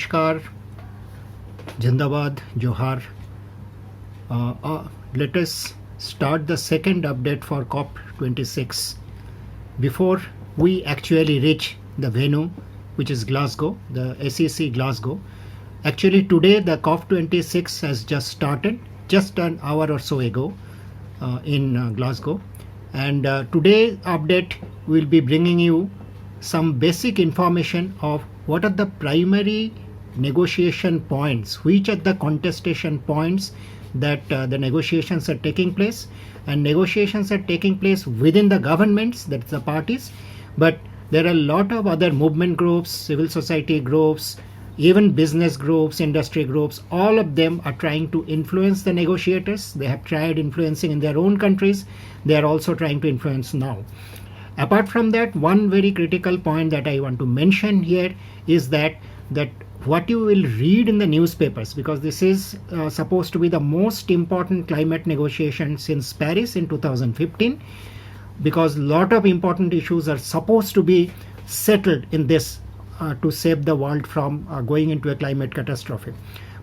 Namaskar, Jindabad, Johar. Let us start the second update for COP26 before we actually reach the venue, which is Glasgow, the SEC Glasgow. Actually, today the COP26 has just started, just an hour or so ago in Glasgow. And today's update will be bringing you some basic information of what are the primary negotiation points, which are the contestation points that the negotiations are taking place. And negotiations are taking place within the governments, that's the parties, but there are a lot of other movement groups, civil society groups, even business groups, industry groups. All of them are trying to influence the negotiators. They have tried influencing in their own countries. They are also trying to influence now. Apart from that, one very critical point that I want to mention here is that what you will read in the newspapers, because this is supposed to be the most important climate negotiation since Paris in 2015, because a lot of important issues are supposed to be settled in this to save the world from going into a climate catastrophe.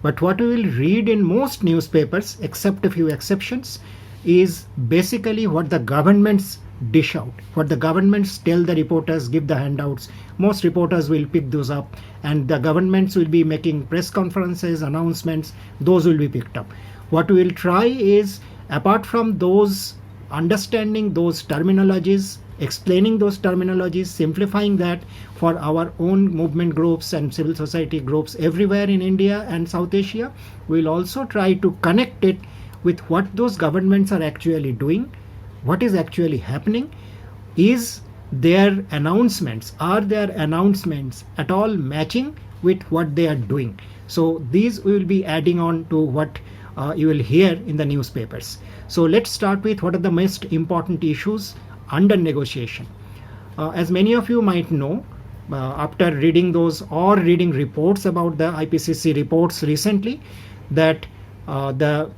But what you will read in most newspapers, except a few exceptions, is basically what the governments dish out, what the governments tell the reporters, give the handouts. Most reporters will pick those up, and the governments will be making press conferences, announcements. Those will be picked up. What we will try is, apart from those, understanding those terminologies, explaining those terminologies, simplifying that for our own movement groups and civil society groups everywhere in India and South Asia. We will also try to connect it with what those governments are actually doing, what is actually happening. Is their announcements, are their announcements at all matching with what they are doing? So these we will be adding on to what you will hear in the newspapers. So let's start with what are the most important issues under negotiation. As many of you might know, after reading those or reading reports about the IPCC reports recently, that the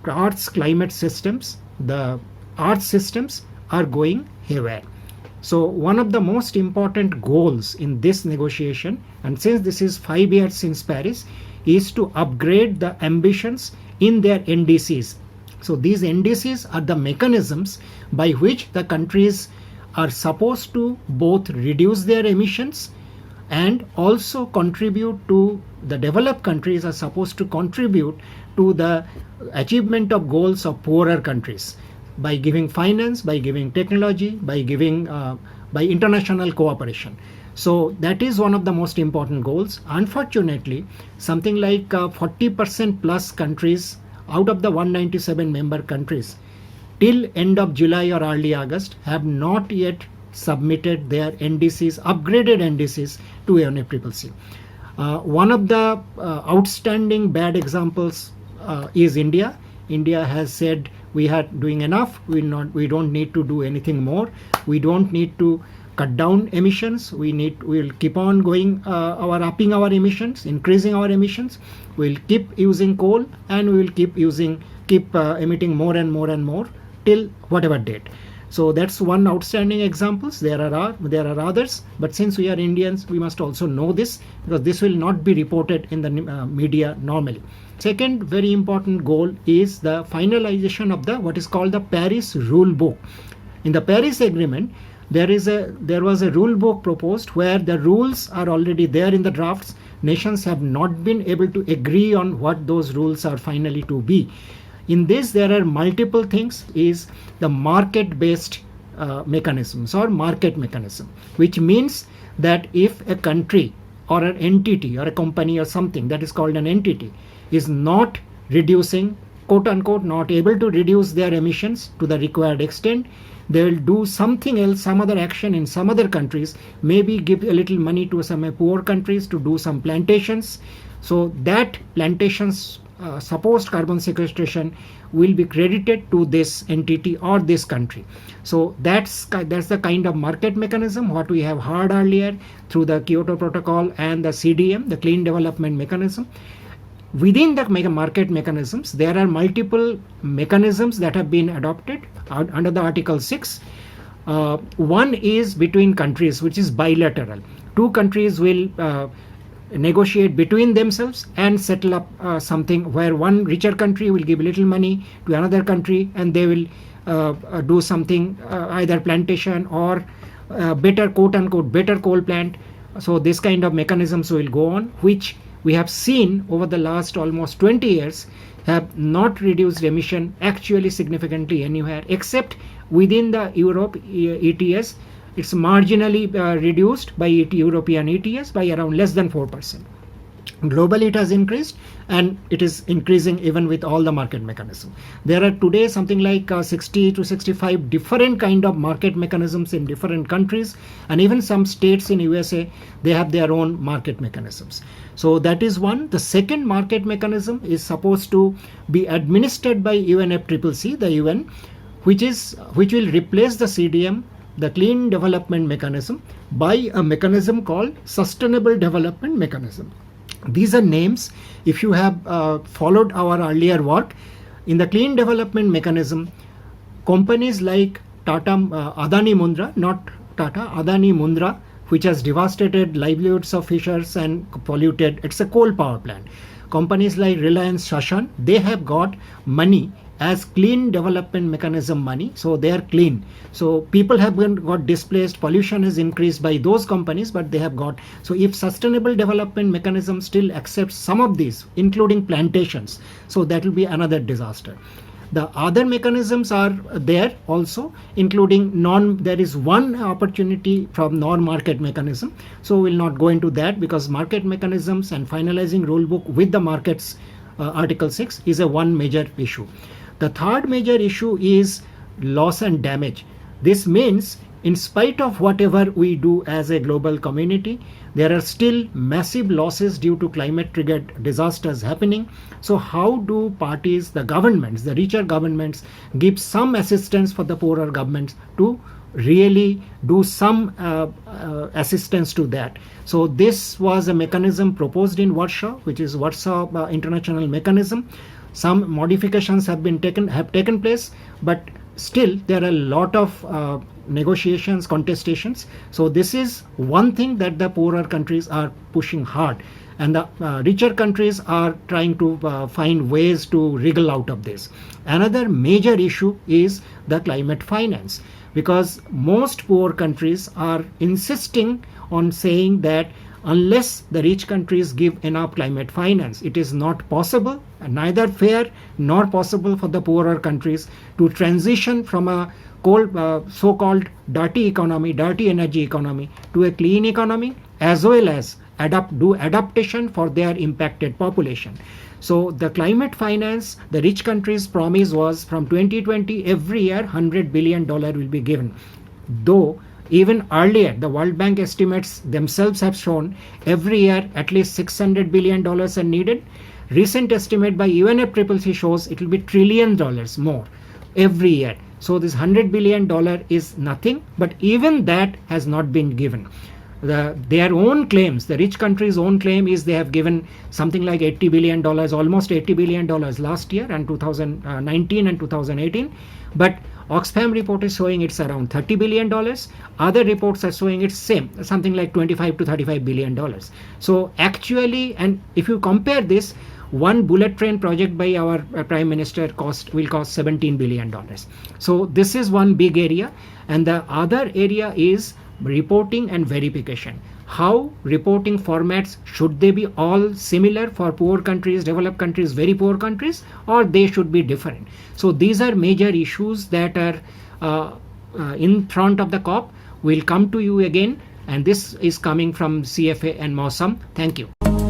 Earth's climate systems, the Earth systems are going haywire. So one of the most important goals in this negotiation, and since this is 5 years since Paris, is to upgrade the ambitions in their NDCs. So these NDCs are the mechanisms by which the countries are supposed to both reduce their emissions and also contribute to, the developed countries are supposed to contribute to the achievement of goals of poorer countries by giving finance, by giving technology, by giving by international cooperation. So that is one of the most important goals. Unfortunately, something like 40% plus countries out of the 197 member countries till end of July or early August have not yet submitted their NDCs, upgraded NDCs to UNFCCC. One of the outstanding bad examples is India. India has said we are doing enough. We don't need to do anything more. We don't need to cut down emissions. We'll keep on going upping our emissions, increasing our emissions. We'll keep using coal, and we will keep emitting more and more and more till whatever date. So that's one outstanding example. There are others, but since we are Indians, we must also know this, because this will not be reported in the media normally. Second very important goal is the finalization of the what is called the Paris Rulebook. In the Paris Agreement, there was a rule book proposed where the rules are already there in the drafts. Nations have not been able to agree on what those rules are finally to be. In this, there are multiple things. Is the market-based mechanisms or market mechanism, which means that if a country or an entity or a company or something that is called an entity is not reducing, quote unquote, not able to reduce their emissions to the required extent, they will do something else, some other action in some other countries, maybe give a little money to some poor countries to do some plantations. So that plantations supposed carbon sequestration will be credited to this entity or this country. So that's the kind of market mechanism what we have heard earlier through the Kyoto Protocol and the CDM, the Clean Development Mechanism. Within the market mechanisms, there are multiple mechanisms that have been adopted under the Article 6. One is between countries, which is bilateral. Two countries will negotiate between themselves and settle up something where one richer country will give little money to another country, and they will do something, either plantation or better, quote unquote, better coal plant. So this kind of mechanisms will go on, which we have seen over the last almost 20 years have not reduced emission actually significantly anywhere except within the Europe ETS. It's marginally reduced by European ETS by around less than 4%. Globally it has increased, and it is increasing even with all the market mechanism. There are today something like 60 to 65 different kind of market mechanisms in different countries, and even some states in USA, they have their own market mechanisms. So that is one. The second market mechanism is supposed to be administered by UNFCCC, the UN, which will replace the CDM, the Clean Development Mechanism, by a mechanism called Sustainable Development Mechanism. These are names. If you have followed our earlier work, in the Clean Development Mechanism, companies like Tata, Adani Mundra, not Tata, Adani Mundra, which has devastated livelihoods of fishers and polluted, it's a coal power plant. Companies like Reliance Shashan, they have got money as Clean Development Mechanism money, so they are clean. So people have got displaced, pollution has increased by those companies, but they have got. So if Sustainable Development Mechanism still accepts some of these, including plantations, so that will be another disaster. The other mechanisms are there also, including there is one opportunity from non-market mechanism. So we'll not go into that, because market mechanisms and finalizing rule book with the markets, Article 6 is a one major issue. The third major issue is loss and damage. This means in spite of whatever we do as a global community, there are still massive losses due to climate triggered disasters happening. So how do parties, the governments, the richer governments, give some assistance for the poorer governments to really do some assistance to that? So this was a mechanism proposed in Warsaw, which is Warsaw International Mechanism. Some modifications have taken place, but still there are a lot of negotiations, contestations. So this is one thing that the poorer countries are pushing hard, and the richer countries are trying to find ways to wriggle out of this. Another major issue is the climate finance, because most poor countries are insisting on saying that unless the rich countries give enough climate finance, it is not possible, neither fair nor possible for the poorer countries to transition from a so-called dirty economy, dirty energy economy, to a clean economy, as well as do adaptation for their impacted population. So the climate finance, the rich countries' promise was from 2020, every year $100 billion will be given. Though even earlier, the World Bank estimates themselves have shown every year at least $600 billion are needed. Recent estimate by UNFCCC shows it will be $1 trillion more every year. So this $100 billion is nothing, but even that has not been given. Their own claims, the rich countries' own claim is they have given something like $80 billion, almost $80 billion last year and 2019 and 2018. But Oxfam report is showing it's around $30 billion. Other reports are showing it's same, something like $25 to $35 billion. So actually, and if you compare this, one bullet train project by our Prime Minister will cost $17 billion. So this is one big area. And the other area is reporting and verification. How reporting formats, should they be all similar for poor countries, developed countries, very poor countries, or they should be different? So these are major issues that are in front of the COP. We'll come to you again, and this is coming from CFA and Mausam. Thank you.